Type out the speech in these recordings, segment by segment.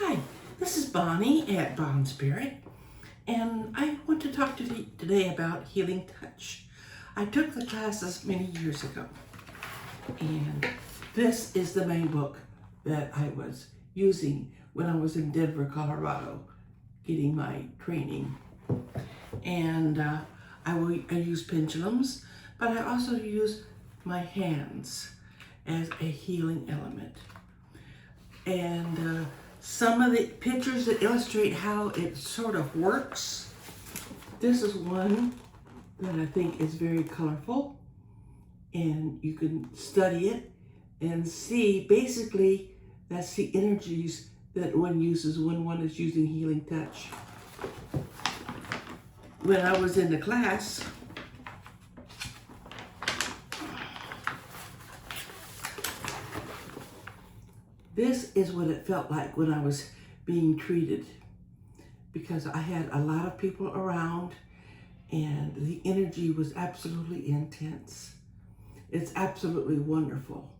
Hi, this is Bonnie at Bond Spirit, and I want to talk to you today about healing touch. I took the classes many years ago, and this is the main book that I was using when I was in Denver, Colorado, getting my training. And I use pendulums, but I also use my hands as a healing element. And some of the pictures that illustrate how it sort of works. This is one that I think is very colorful, and you can study it and see basically that's the energies that one uses when one is using healing touch. When I was in the class, this is what it felt like when I was being treated, because I had a lot of people around and the energy was absolutely intense. It's absolutely wonderful.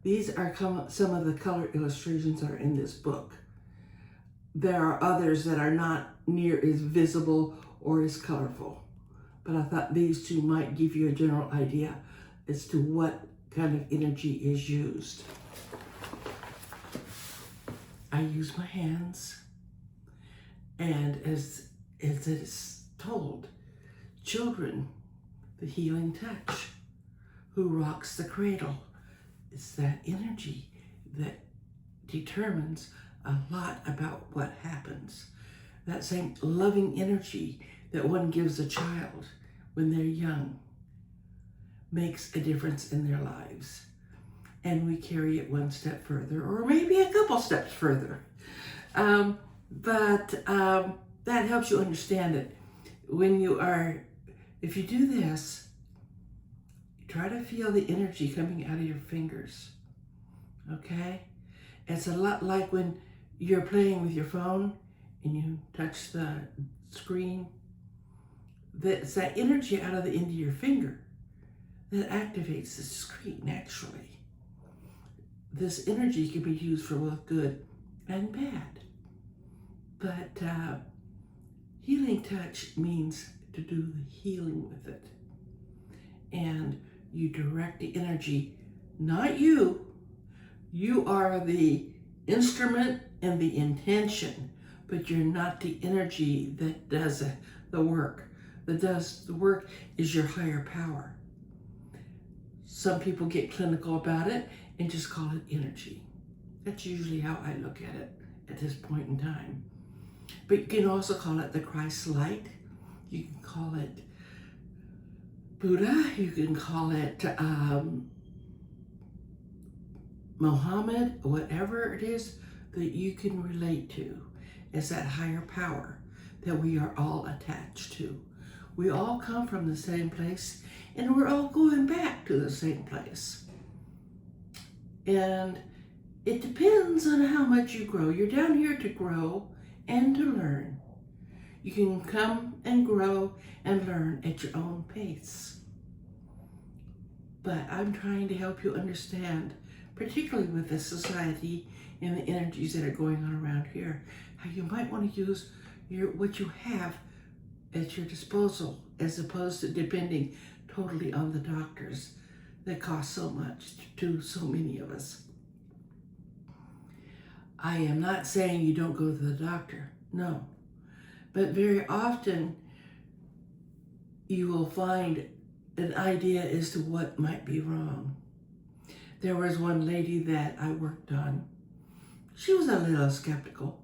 These are some of the color illustrations that are in this book. There are others that are not near as visible or as colorful, but I thought these two might give you a general idea as to what kind of energy is used. I use my hands, and as it is told, children, the healing touch, who rocks the cradle. It's that energy that determines a lot about what happens. That same loving energy that one gives a child when they're young makes a difference in their lives. And we carry it one step further, or maybe a couple steps further. That helps you understand it. If you do this, try to feel the energy coming out of your fingers, okay? It's a lot like when you're playing with your phone and you touch the screen. It's that energy out of the end of your finger that activates the screen naturally. This energy can be used for both good and bad. But healing touch means to do the healing with it. And you direct the energy, not you. You are the instrument and the intention, but you're not the energy that does the work. That does the work is your higher power. Some people get clinical about it and just call it energy. That's usually how I look at it at this point in time. But you can also call it the Christ light. You can call it Buddha. You can call it Muhammad, whatever it is that you can relate to. It's that higher power that we are all attached to. We all come from the same place, and we're all going back to the same place. And it depends on how much you grow. You're down here to grow and to learn. You can come and grow and learn at your own pace. But I'm trying to help you understand, particularly with the society and the energies that are going on around here, how you might want to use what you have at your disposal, as opposed to depending totally on the doctors that cost so much to so many of us. I am not saying you don't go to the doctor, no. But very often you will find an idea as to what might be wrong. There was one lady that I worked on. She was a little skeptical,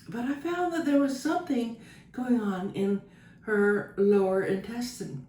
but I found that there was something going on in her lower intestine.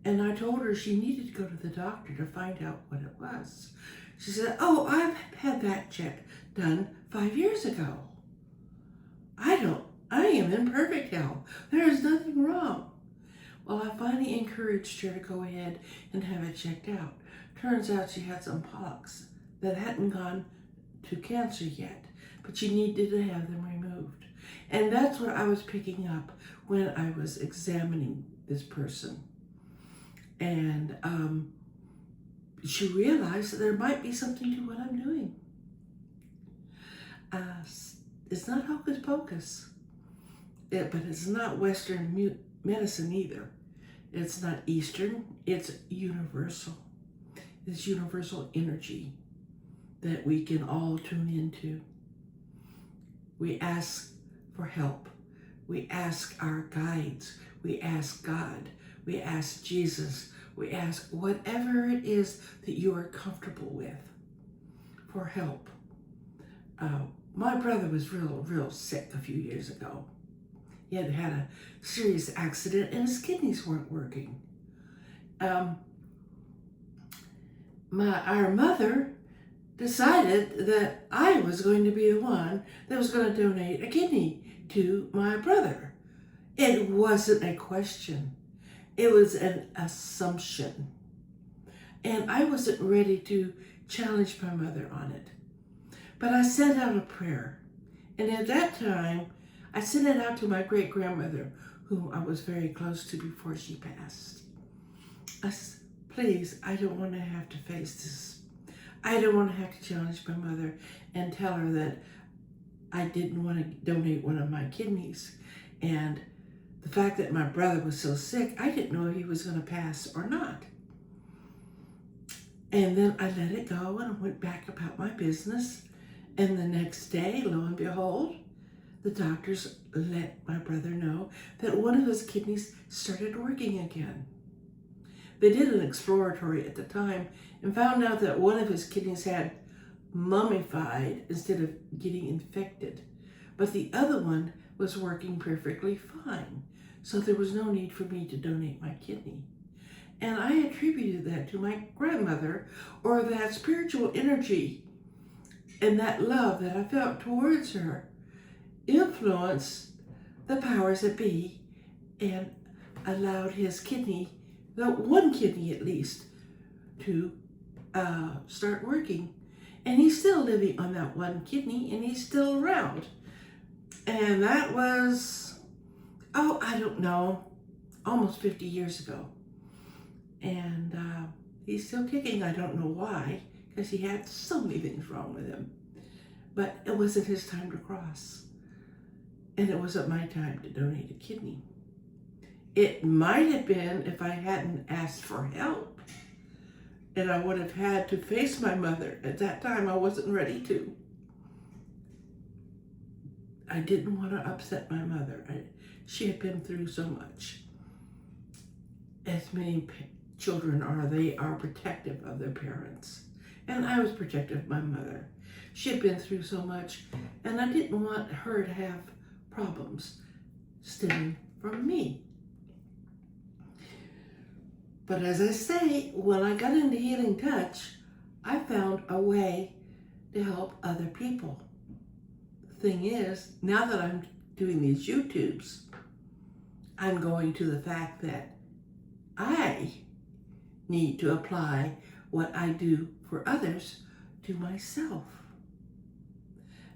And I told her she needed to go to the doctor to find out what it was. She said, "Oh, I've had that check done 5 years ago. I am in perfect health. There is nothing wrong." Well, I finally encouraged her to go ahead and have it checked out. Turns out she had some polyps that hadn't gone to cancer yet, but she needed to have them removed. And that's what I was picking up when I was examining this person. And she realized that there might be something to what I'm doing. It's not hocus pocus, but it's not Western medicine either. It's not Eastern, it's universal. It's universal energy that we can all tune into. We ask for help. We ask our guides. We ask God. We ask Jesus. We ask whatever it is that you are comfortable with for help. My brother was real sick a few years ago. He had had a serious accident and his kidneys weren't working. Our mother decided that I was going to be the one that was going to donate a kidney to my brother. It wasn't a question. It was an assumption. And I wasn't ready to challenge my mother on it. But I sent out a prayer. And at that time, I sent it out to my great-grandmother, whom I was very close to before she passed. I said, please, I don't want to have to face this. I don't want to have to challenge my mother and tell her that I didn't want to donate one of my kidneys. And the fact that my brother was so sick, I didn't know if he was going to pass or not. And then I let it go and went back about my business. And the next day, lo and behold, the doctors let my brother know that one of his kidneys started working again. They did an exploratory at the time and found out that one of his kidneys had mummified instead of getting infected. But the other one was working perfectly fine. So there was no need for me to donate my kidney. And I attributed that to my grandmother, or that spiritual energy and that love that I felt towards her influenced the powers that be and allowed his kidney, the one kidney at least, to start working. And he's still living on that one kidney and he's still around. And that was, I don't know, almost 50 years ago. And he's still kicking. I don't know why, because he had so many things wrong with him. But it wasn't his time to cross. And it wasn't my time to donate a kidney. It might have been if I hadn't asked for help. And I would have had to face my mother. At that time, I wasn't ready to. I didn't want to upset my mother. She had been through so much. As many children are, they are protective of their parents. And I was protective of my mother. She had been through so much, and I didn't want her to have problems stemming from me. But as I say, when I got into Healing Touch, I found a way to help other people. The thing is, now that I'm doing these YouTubes, I'm going to the fact that I need to apply what I do for others to myself.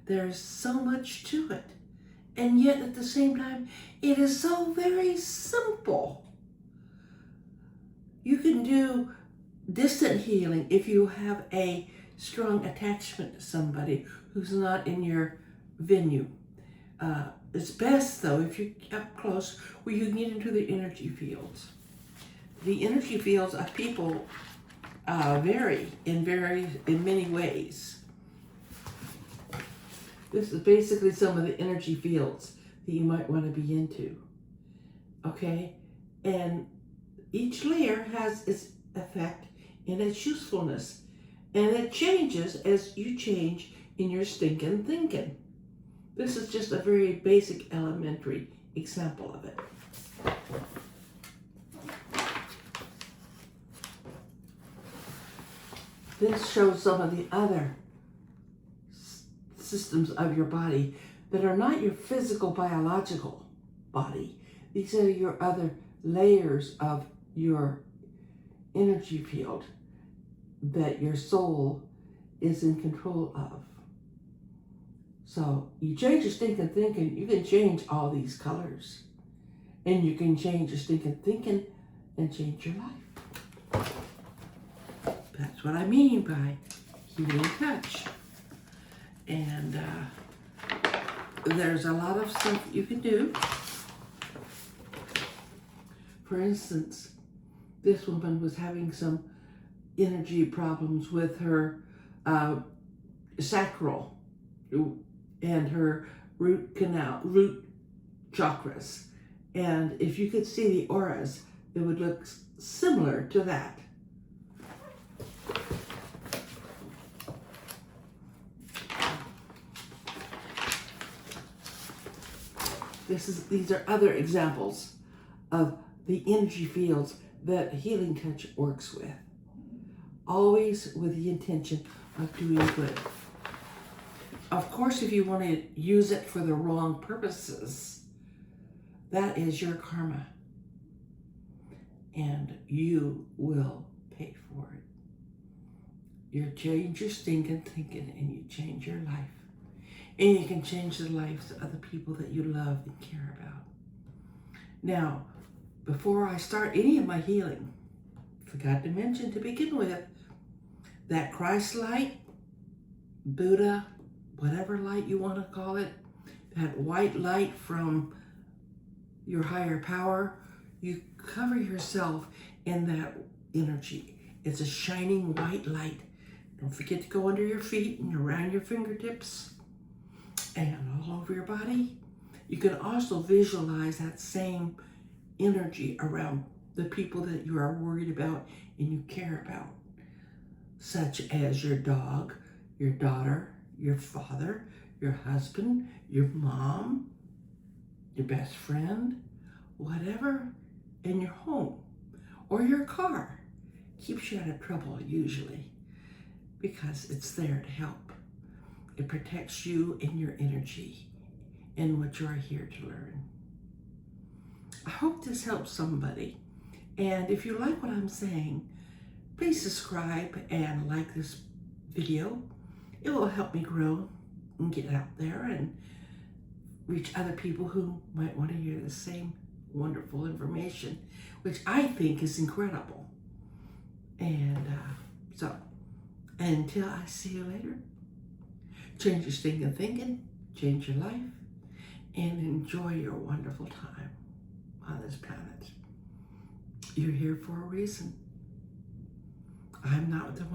There's so much to it. And yet at the same time, it is so very simple. You can do distant healing if you have a strong attachment to somebody who's not in your venue. It's best, though, if you're up close where you can get into the energy fields. The energy fields of people vary in many ways. This is basically some of the energy fields that you might want to be into. Okay? And each layer has its effect and its usefulness. And it changes as you change in your stinking thinking. This is just a very basic, elementary example of it. This shows some of the other systems of your body that are not your physical, biological body. These are your other layers of your energy field that your soul is in control of. So you change your stinking thinking, you can change all these colors. And you can change your stinking thinking and change your life. That's what I mean by Healing Touch. And there's a lot of stuff you can do. For instance, this woman was having some energy problems with her sacral and her root chakras. And if you could see the auras, it would look similar to that. These are other examples of the energy fields that Healing Touch works with. Always with the intention of doing good. Of course, if you want to use it for the wrong purposes, that is your karma. And you will pay for it. You change your stinking thinking and you change your life. And you can change the lives of the people that you love and care about. Now, before I start any of my healing, forgot to mention to begin with, that Christ light, Buddha, whatever light you want to call it, that white light from your higher power, you cover yourself in that energy. It's a shining white light. Don't forget to go under your feet and around your fingertips and all over your body. You can also visualize that same energy around the people that you are worried about and you care about, such as your dog, your daughter, your father, your husband, your mom, your best friend, whatever, in your home or your car. Keeps you out of trouble usually because it's there to help. It protects you and your energy and what you are here to learn. I hope this helps somebody. And if you like what I'm saying, please subscribe and like this video. It will help me grow and get out there and reach other people who might want to hear the same wonderful information, which I think is incredible. And so, until I see you later, change your stinking thinking, change your life, and enjoy your wonderful time on this planet. You're here for a reason. I'm not the one